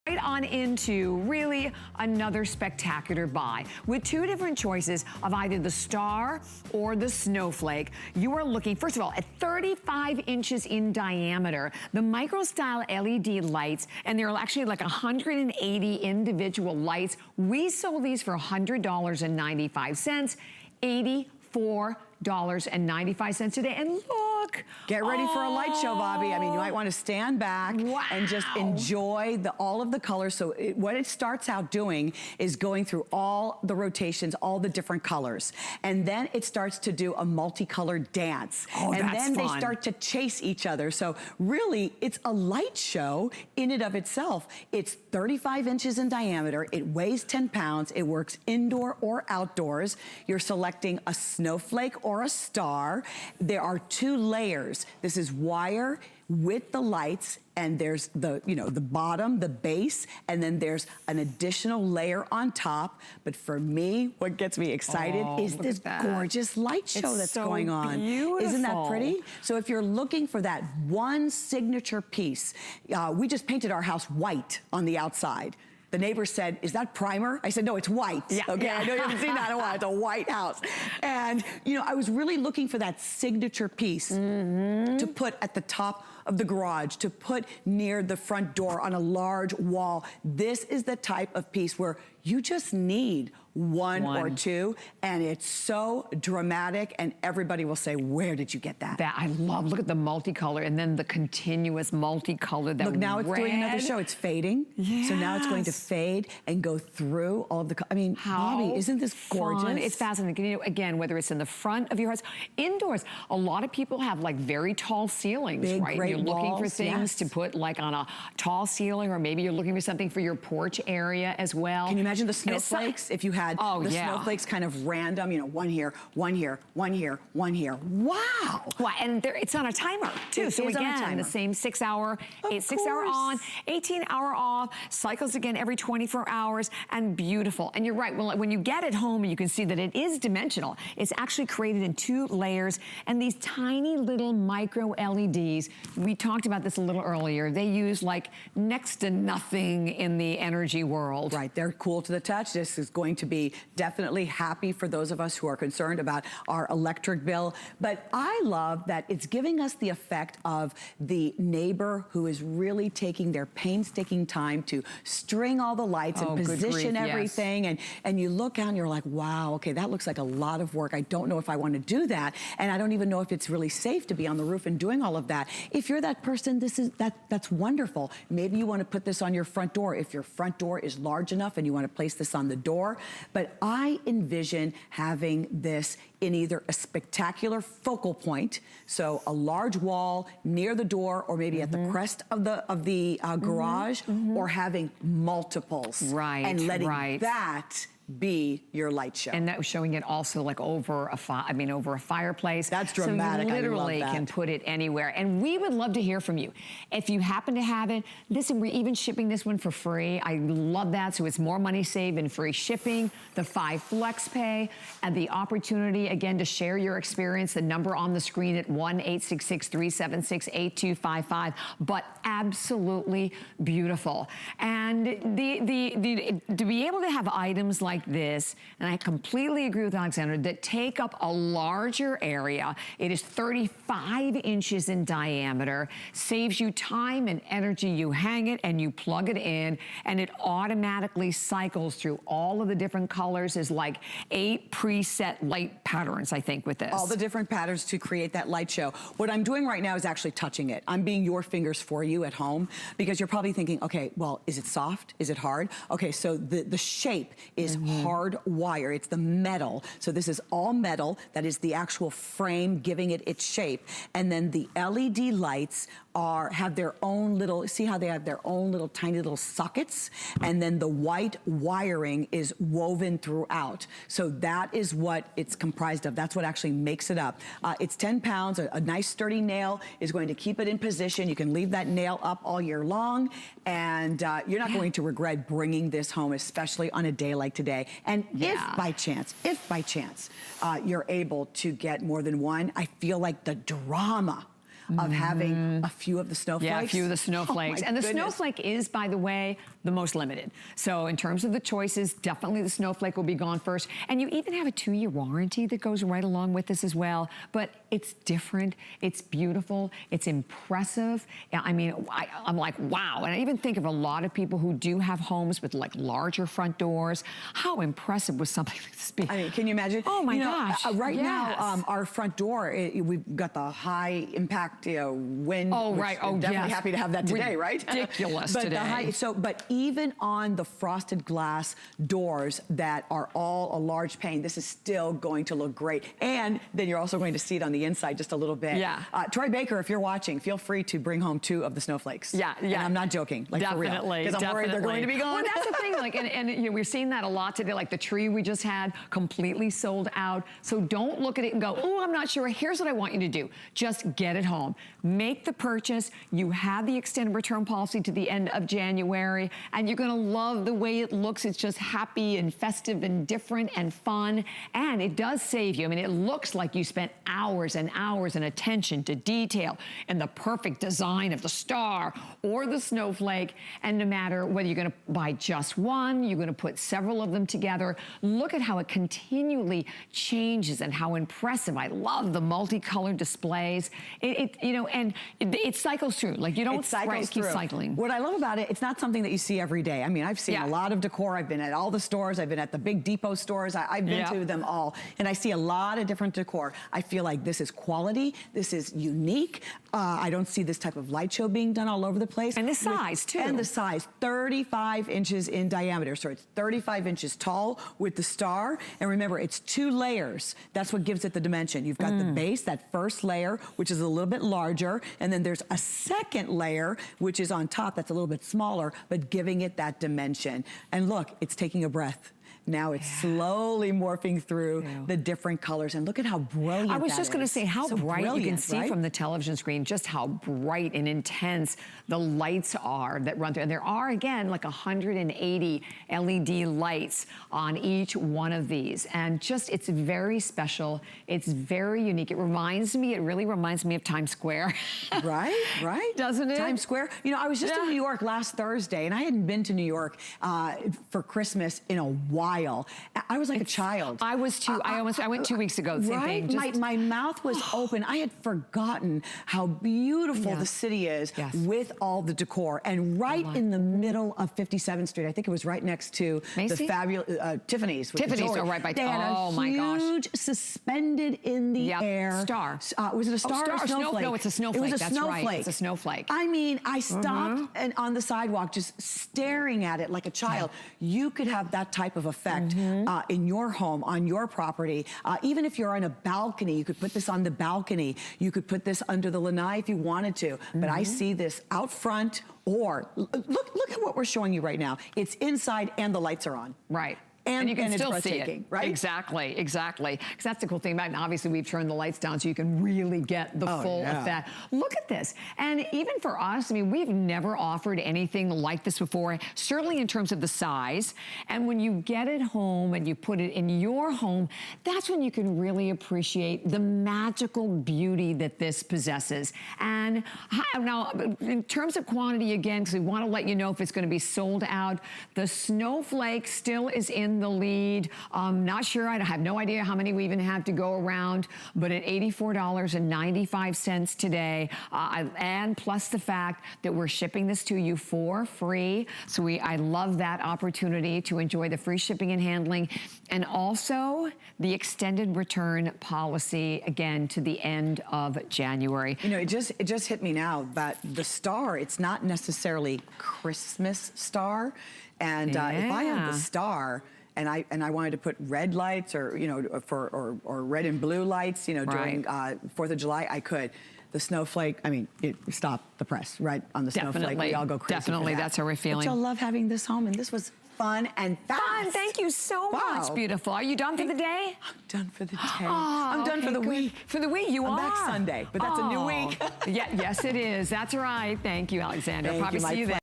Right on into really another spectacular buy. With two different choices of either the Star or the Snowflake, you are looking, first of all, at 35 inches in diameter, the microstyle LED lights, and they're actually like 180 individual lights. We sold these for $100.95, $84.95 today, and look. Get ready for a light show, Bobby. I mean, you might want to stand back and just enjoy all of the colors. So what it starts out doing is going through all the rotations, all the different colors. And then it starts to do a multicolored dance. Oh, and that's then fun. They start to chase each other. So really, it's a light show in and of itself. It's 35 inches in diameter. It weighs 10 pounds. It works indoor or outdoors. You're selecting a snowflake or a star. There are two layers. This is wire with the lights, and there's the, the bottom, the base, and then there's an additional layer on top. But for me, what gets me excited is this gorgeous light show that's going on. Beautiful. Isn't that pretty? So if you're looking for that one signature piece, we just painted our house white on the outside. The neighbor said, "Is that primer?" I said, "No, it's white." Yeah. Okay, I know you haven't seen that in a while. It's a white house. And, I was really looking for that signature piece to put at the top of the garage, to put near the front door on a large wall. This is the type of piece where you just need one or two, and it's so dramatic, and everybody will say, "Where did you get that?" That I love. Look at the multicolor, and then the continuous multicolor. That Look, now it's doing another show. It's fading. Yes. So now it's going to fade and go through all of the, I mean, Bobby, isn't this gorgeous? Fun. It's fascinating. Again, whether it's in the front of your house, indoors, a lot of people have like very tall ceilings, big, right? Great You're looking walls, for things to put like on a tall ceiling, or maybe you're looking for something for your porch area as well. Can you imagine the snowflakes? If you had snowflakes kind of random, one here, one here, one here, one here. Wow. Well, and it's on a timer too. So again, the same 6 hour, 6 hour on, 18 hour off, cycles again every 24 hours, and beautiful. And you're right, when you get it home, you can see that it is dimensional. It's actually created in 2 layers, and these tiny little micro LEDs, we talked about this a little earlier, they use like next to nothing in the energy world. Right, they're cool to the touch. This is going to be definitely happy for those of us who are concerned about our electric bill. But I love that it's giving us the effect of the neighbor who is really taking their painstaking time to string all the lights and position everything. And you look out and you're like, wow, okay, that looks like a lot of work. I don't know if I want to do that. And I don't even know if it's really safe to be on the roof and doing all of that. If you're that person, that's wonderful. Maybe you want to put this on your front door if your front door is large enough and you want to place this on the door. But I envision having this in either a spectacular focal point, so a large wall near the door, or maybe at the crest of the garage, or having multiples, and letting that be your light show. And that was showing it also like over a fireplace. That's dramatic. So you literally can put it anywhere. And we would love to hear from you. If you happen to have it, listen, we're even shipping this one for free. I love that. So it's more money saved and free shipping, the 5 flex pay, and the opportunity again to share your experience. The number on the screen at 1-866-376-8255. But absolutely beautiful. And to be able to have items like this, and I completely agree with Alexandra, that take up a larger area. It is 35 inches in diameter, saves you time and energy. You hang it and you plug it in, and it automatically cycles through all of the different colors. Is like 8 preset light patterns, I think, with this. All the different patterns to create that light show. What I'm doing right now is actually touching it. I'm being your fingers for you at home, because you're probably thinking, okay, well, is it soft? Is it hard? Okay, so the shape is hard wire. It's the metal. So this is all metal. That is the actual frame giving it its shape. And then the LED lights have their own little, see how they have their own little tiny little sockets? And then the white wiring is woven throughout. So that is what it's comprised of. That's what actually makes it up. It's 10 pounds. A nice sturdy nail is going to keep it in position. You can leave that nail up all year long, and you're not going to regret bringing this home, especially on a day like today. And if by chance you're able to get more than one, I feel like the drama of having a few of the snowflakes. Yeah, a few of the snowflakes. Oh, and the goodness. snowflake is, by the way, the most limited. So in terms of the choices, definitely the snowflake will be gone first. And you even have a 2-year warranty that goes right along with this as well. But it's different, it's beautiful, it's impressive. I mean, I'm like, wow. And I even think of a lot of people who do have homes with like larger front doors. How impressive would something like this be? I mean, can you imagine? Oh my gosh. Right yes. now, our front door, we've got the high impact wind. Oh, right. Oh, definitely yes. happy to have that today, right? Ridiculous but today. But even on the frosted glass doors that are all a large pane, this is still going to look great. And then you're also going to see it on the inside just a little bit. Yeah. Troy Baker, if you're watching, feel free to bring home 2 of the snowflakes. Yeah, yeah. And I'm not joking, like definitely, for real. Because I'm worried they're going to be gone. Well, that's the thing, like, and you know, we're seeing that a lot today, like the tree we just had completely sold out. So don't look at it and go, oh, I'm not sure. Here's what I want you to do. Just get it home. Make the purchase. You have the extended return policy to the end of January, and you're gonna love the way it looks. It's just happy and festive and different and fun, and it does save you. I mean, it looks like you spent hours and hours and attention to detail and the perfect design of the star or the snowflake, and no matter whether you're gonna buy just one, you're gonna put several of them together, look at how it continually changes and how impressive. I love the multicolored displays. You know, and it cycles through. Like you don't keep cycling. What I love about it, it's not something that you see every day. I mean, I've seen a lot of decor. I've been at all the stores. I've been at the big depot stores. I've been to them all, and I see a lot of different decor. I feel like this is quality. This is unique. I don't see this type of light show being done all over the place. And the size, too. And the size, 35 inches in diameter. So it's 35 inches tall with the star. And remember, it's 2 layers. That's what gives it the dimension. You've got the base, that first layer, which is a little bit larger. And then there's a second layer, which is on top, that's a little bit smaller, but giving it that dimension. And look, it's taking a breath. Now it's slowly morphing through the different colors, and look at how brilliant I was just going to say how so bright you can see right? from the television screen, just how bright and intense the lights are that run through. And there are, again, like 180 LED lights on each one of these. And just, it's very special. It's very unique. It really reminds me of Times Square. Right, right. Doesn't it? Times Square. You know, I was just in New York last Thursday, and I hadn't been to New York for Christmas in a while. I was like a child. I was too. I went 2 weeks ago. Same thing. Just, my mouth was open. I had forgotten how beautiful the city is with all the decor, and right in the middle of 57th Street. I think it was right next to Macy's? the fabulous Tiffany's. Tiffany's, so right by. Oh my gosh! Huge suspended in the air star. Was it a star or a snowflake? No, it's a snowflake. It was a That's snowflake. right. It's a snowflake. I mean, I stopped and on the sidewalk, just staring at it like a child. You could have that type of effect in your home, on your property. Even if you're on a balcony, you could put this on the balcony. You could put this under the lanai if you wanted to. But I see this out front, or look at what we're showing you right now. It's inside and the lights are on. Right. And you can it's still see it, right? Exactly, exactly. Because that's the cool thing about it. And obviously, we've turned the lights down so you can really get the full effect. Look at this. And even for us, I mean, we've never offered anything like this before, certainly in terms of the size. And when you get it home and you put it in your home, that's when you can really appreciate the magical beauty that this possesses. And now, in terms of quantity, again, because we want to let you know if it's going to be sold out, the snowflake still is in the lead. Not sure, I have no idea how many we even have to go around, but at $84.95 today, and plus the fact that we're shipping this to you for free. So I love that opportunity to enjoy the free shipping and handling, and also the extended return policy, again, to the end of January. You know, it just hit me now, but the star, it's not necessarily Christmas star. And if I have the star, and I wanted to put red lights, or or red and blue lights, during 4th of July, I could. The snowflake, I mean, stop the press right on the snowflake. We all go crazy. Definitely, that's how we're feeling. But I love having this home, and this was fun and fast. Fun, thank you so much, beautiful. Are you done for the day? I'm done for the day. I'm done for the week. For the week, you are. I'm back Sunday, but that's a new week. Yes, it is. That's right. Thank you, Alexandra. Probably see you then.